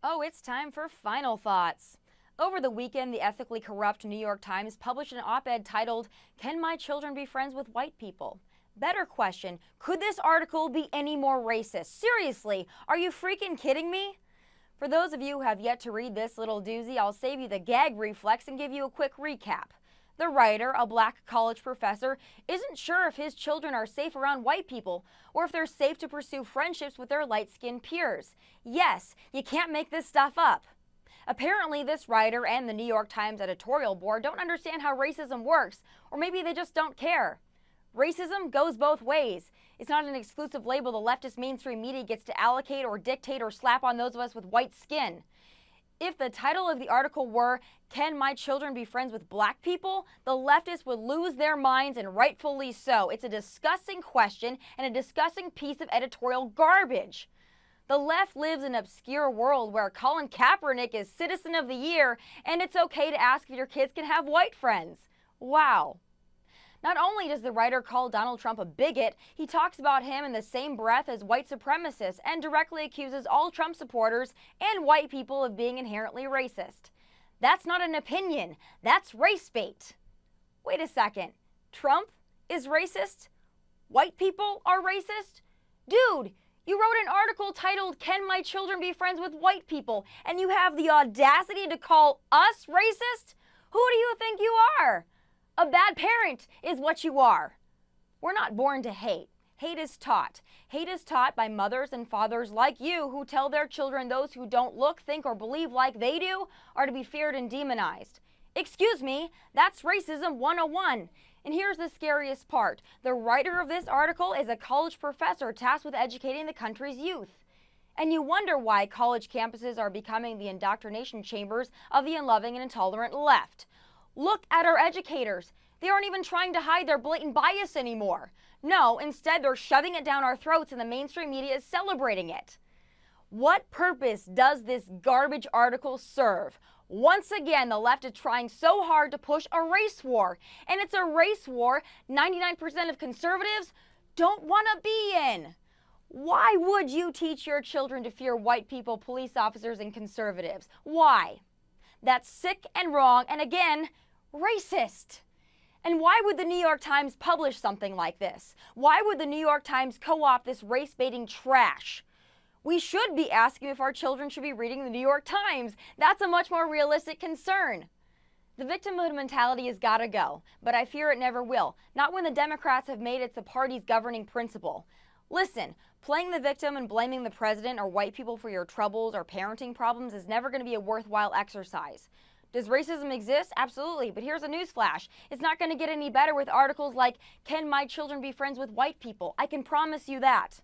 Oh, it's time for final thoughts. Over the weekend, the ethically corrupt New York Times published an op-ed titled, "Can My Children Be Friends with White People?" Better question, could this article be any more racist? Seriously, are you freaking kidding me? For those of you who have yet to read this little doozy, I'll save you the gag reflex and give you a quick recap. The writer, a black college professor, isn't sure if his children are safe around white people or if they're safe to pursue friendships with their light-skinned peers. Yes, you can't make this stuff up. Apparently, this writer and the New York Times editorial board don't understand how racism works, or maybe they just don't care. Racism goes both ways. It's not an exclusive label the leftist mainstream media gets to allocate or dictate or slap on those of us with white skin. If the title of the article were, "Can My Children Be Friends with Black People?" the leftists would lose their minds, and rightfully so. It's a disgusting question and a disgusting piece of editorial garbage. The left lives in an obscure world where Colin Kaepernick is Citizen of the Year, and it's okay to ask if your kids can have white friends. Wow. Not only does the writer call Donald Trump a bigot, he talks about him in the same breath as white supremacists and directly accuses all Trump supporters and white people of being inherently racist. That's not an opinion, that's race bait. Wait a second, Trump is racist? White people are racist? Dude, you wrote an article titled, "Can My Children Be Friends with White People?" and you have the audacity to call us racist? Who do you think you are? A bad parent is what you are. We're not born to hate. Hate is taught. Hate is taught by mothers and fathers like you who tell their children those who don't look, think, or believe like they do are to be feared and demonized. Excuse me, that's racism 101. And here's the scariest part. The writer of this article is a college professor tasked with educating the country's youth. And you wonder why college campuses are becoming the indoctrination chambers of the unloving and intolerant left. Look at our educators. They aren't even trying to hide their blatant bias anymore. No, instead they're shoving it down our throats and the mainstream media is celebrating it. What purpose does this garbage article serve? Once again, the left is trying so hard to push a race war. And it's a race war 99% of conservatives don't want to be in. Why would you teach your children to fear white people, police officers, and conservatives? Why? That's sick and wrong, and again, racist. And why would the New York Times publish something like this? Why would the New York Times co-opt this race-baiting trash? We should be asking if our children should be reading the New York Times. That's a much more realistic concern. The victimhood mentality has got to go, but I fear it never will. Not when the Democrats have made it the party's governing principle. Listen, playing the victim and blaming the president or white people for your troubles or parenting problems is never going to be a worthwhile exercise. Does racism exist? Absolutely, but here's a newsflash. It's not going to get any better with articles like, "Can My Children Be Friends with White People?" I can promise you that.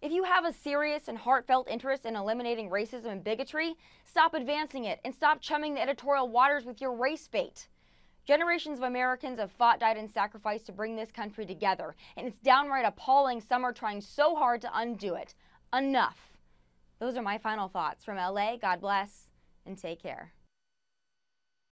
If you have a serious and heartfelt interest in eliminating racism and bigotry, stop advancing it and stop chumming the editorial waters with your race bait. Generations of Americans have fought, died, and sacrificed to bring this country together, and it's downright appalling some are trying so hard to undo it. Enough. Those are my final thoughts. From LA, God bless, and take care.